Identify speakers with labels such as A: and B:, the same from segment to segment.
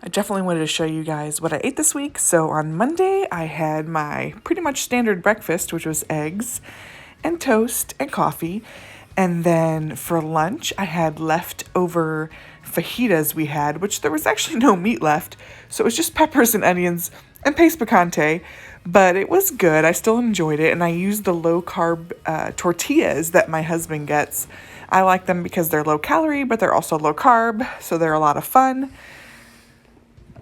A: I definitely wanted to show you guys what I ate this week. So on Monday, I had my pretty much standard breakfast, which was eggs and toast and coffee. And then for lunch, I had leftover fajitas we had, which there was actually no meat left. So it was just peppers and onions and paste picante, but it was good. I still enjoyed it. And I used the low carb tortillas that my husband gets. I like them because they're low calorie, but they're also low carb. So they're a lot of fun.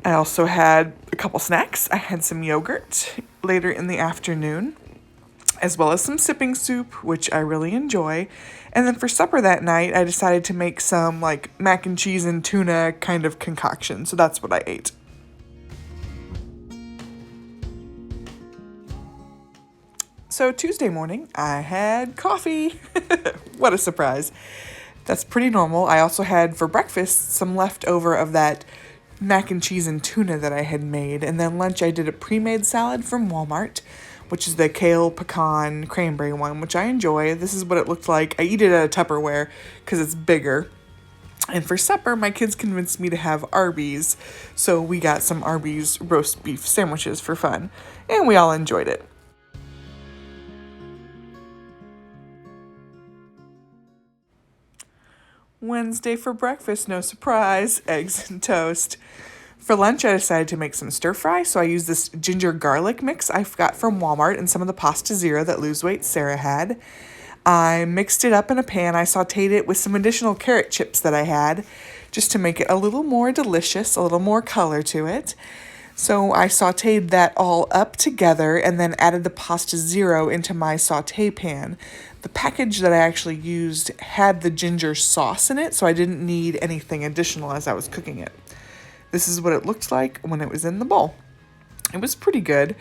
A: I also had a couple snacks. I had some yogurt later in the afternoon, as well as some sipping soup, which I really enjoy. And then for supper that night, I decided to make some like mac and cheese and tuna kind of concoction. So that's what I ate. So Tuesday morning, I had coffee. What a surprise. That's pretty normal. I also had for breakfast some leftover of that mac and cheese and tuna that I had made. And then lunch, I did a pre-made salad from Walmart, which is the kale, pecan, cranberry one, which I enjoy. This is what it looked like. I eat it at a Tupperware because it's bigger. And for supper, my kids convinced me to have Arby's. So we got some Arby's roast beef sandwiches for fun. And we all enjoyed it. Wednesday for breakfast, no surprise, eggs and toast. For lunch, I decided to make some stir fry, so I used this ginger garlic mix I got from Walmart and some of the pasta zero that Lose Weight Sarah had. I mixed it up in a pan. I sauteed it with some additional carrot chips that I had just to make it a little more delicious, a little more color to it. So I sauteed that all up together and then added the pasta zero into my saute pan. The package that I actually used had the ginger sauce in it, so I didn't need anything additional as I was cooking it. This is what it looked like when it was in the bowl. It was pretty good.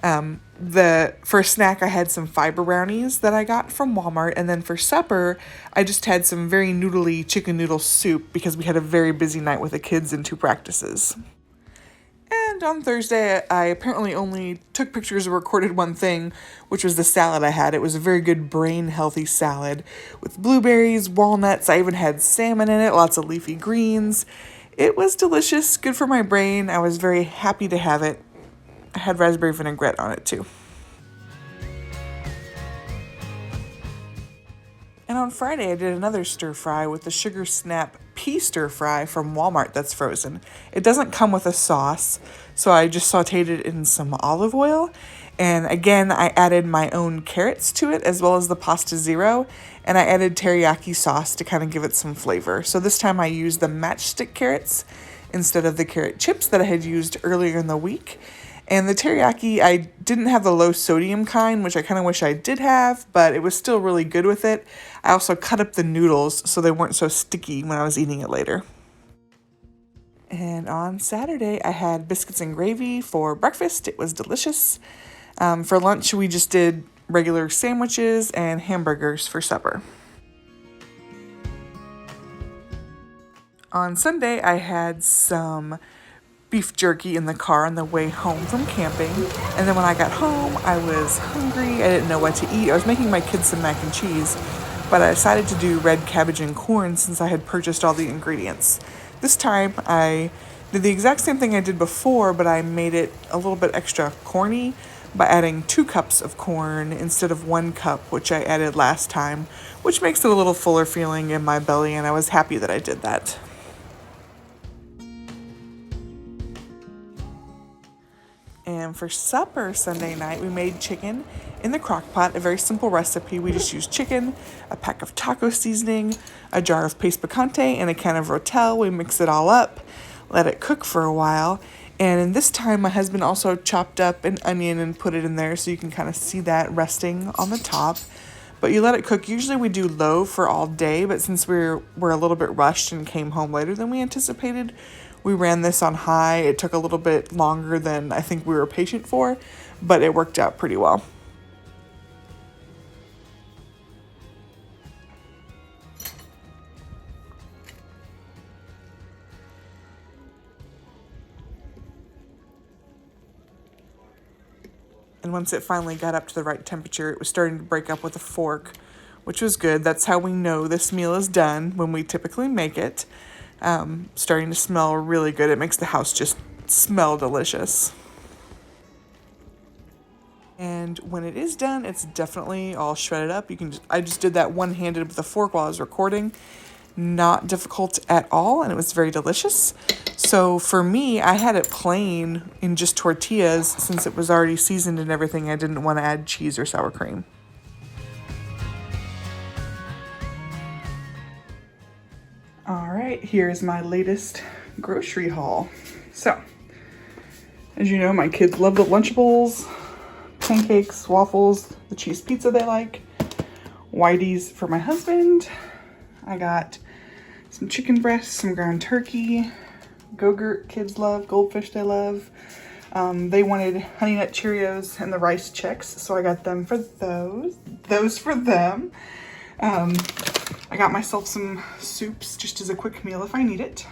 A: For a snack, I had some fiber brownies that I got from Walmart, and then for supper, I just had some very noodly chicken noodle soup because we had a very busy night with the kids and 2 practices. And on Thursday, I apparently only took pictures or recorded one thing, which was the salad I had. It was a very good brain-healthy salad with blueberries, walnuts. I even had salmon in it, lots of leafy greens. It was delicious, good for my brain. I was very happy to have it. I had raspberry vinaigrette on it too. And on Friday, I did another stir fry with the Sugar Snap pea stir fry from Walmart that's frozen. It doesn't come with a sauce, so I just sauteed it in some olive oil. And again, I added my own carrots to it as well as the pasta zero, and I added teriyaki sauce to kind of give it some flavor. So this time I used the matchstick carrots instead of the carrot chips that I had used earlier in the week. And the teriyaki, I didn't have the low sodium kind, which I kind of wish I did have, but it was still really good with it. I also cut up the noodles so they weren't so sticky when I was eating it later. And on Saturday, I had biscuits and gravy for breakfast. It was delicious. For lunch, we just did regular sandwiches and hamburgers for supper. On Sunday, I had some beef jerky in the car on the way home from camping. And then when I got home, I was hungry. I didn't know what to eat. I was making my kids some mac and cheese, but I decided to do red cabbage and corn since I had purchased all the ingredients. This time, I did the exact same thing I did before, but I made it a little bit extra corny by adding 2 cups of corn instead of 1 cup, which I added last time, which makes it a little fuller feeling in my belly, and I was happy that I did that. And for supper Sunday night, we made chicken in the crock pot, a very simple recipe. We just used chicken, a pack of taco seasoning, a jar of paste picante, and a can of Rotel. We mix it all up, let it cook for a while. And in this time, my husband also chopped up an onion and put it in there so you can kind of see that resting on the top. But you let it cook. Usually we do low for all day, but since we're a little bit rushed and came home later than we anticipated, we ran this on high. It took a little bit longer than I think we were patient for, but it worked out pretty well. And once it finally got up to the right temperature, it was starting to break up with a fork, which was good. That's how we know this meal is done when we typically make it. Starting to smell really good. It makes the house just smell delicious. And when it is done, it's definitely all shredded up. I just did that one-handed with a fork while I was recording. Not difficult at all, and it was very delicious. So for me, I had it plain in just tortillas since it was already seasoned and everything. I didn't want to add cheese or sour cream. All right, here's my latest grocery haul. So, as you know, my kids love the Lunchables, pancakes, waffles, the cheese pizza they like, Whitey's for my husband. I got some chicken breasts, some ground turkey, Go-Gurt kids love, Goldfish they love. They wanted Honey Nut Cheerios and the rice checks, so I got them for those for them. I got myself some soups just as a quick meal if I need it.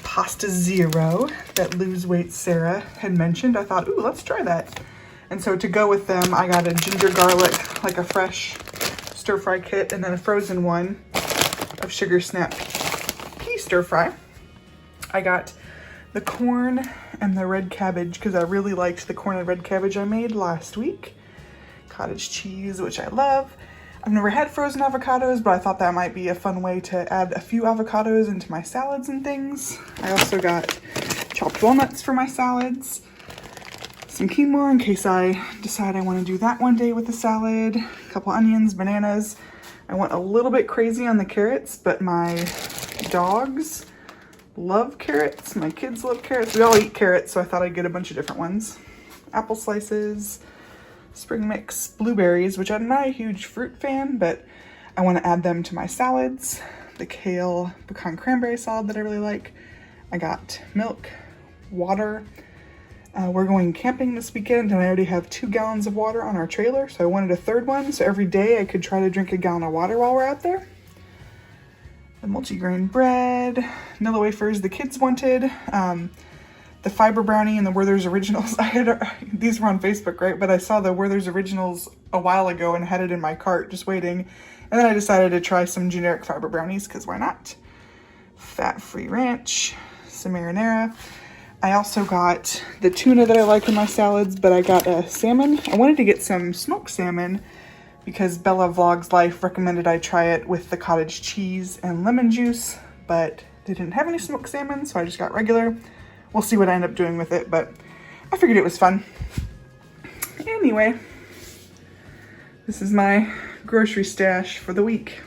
A: Pasta Zero that Lose Weight Sarah had mentioned. I thought, ooh, let's try that. And so to go with them, I got a ginger garlic, like a fresh stir fry kit, and then a frozen one of Sugar Snap pea stir fry. I got the corn and the red cabbage because I really liked the corn and red cabbage I made last week. Cottage cheese, which I love. I've never had frozen avocados, but I thought that might be a fun way to add a few avocados into my salads and things. I also got chopped walnuts for my salads, some quinoa in case I decide I want to do that one day with the salad, a couple onions, bananas. I went a little bit crazy on the carrots, but my dogs love carrots, my kids love carrots. We all eat carrots, so I thought I'd get a bunch of different ones. Apple slices, spring mix, blueberries, which I'm not a huge fruit fan, but I want to add them to my salads. The kale pecan cranberry salad that I really like. I got milk, water. We're going camping this weekend, and I already have 2 gallons of water on our trailer, so I wanted a third one, so every day I could try to drink a gallon of water while we're out there. The multigrain bread, Nilla wafers the kids wanted, the fiber brownie and the Werther's Originals. These were on Facebook, right? But I saw the Werther's Originals a while ago and had it in my cart just waiting. And then I decided to try some generic fiber brownies because why not? Fat-free ranch, some marinara. I also got the tuna that I like in my salads, but I got a salmon. I wanted to get some smoked salmon because Bella Vlogs Life recommended I try it with the cottage cheese and lemon juice, but they didn't have any smoked salmon, so I just got regular. We'll see what I end up doing with it, but I figured it was fun. Anyway, this is my grocery stash for the week.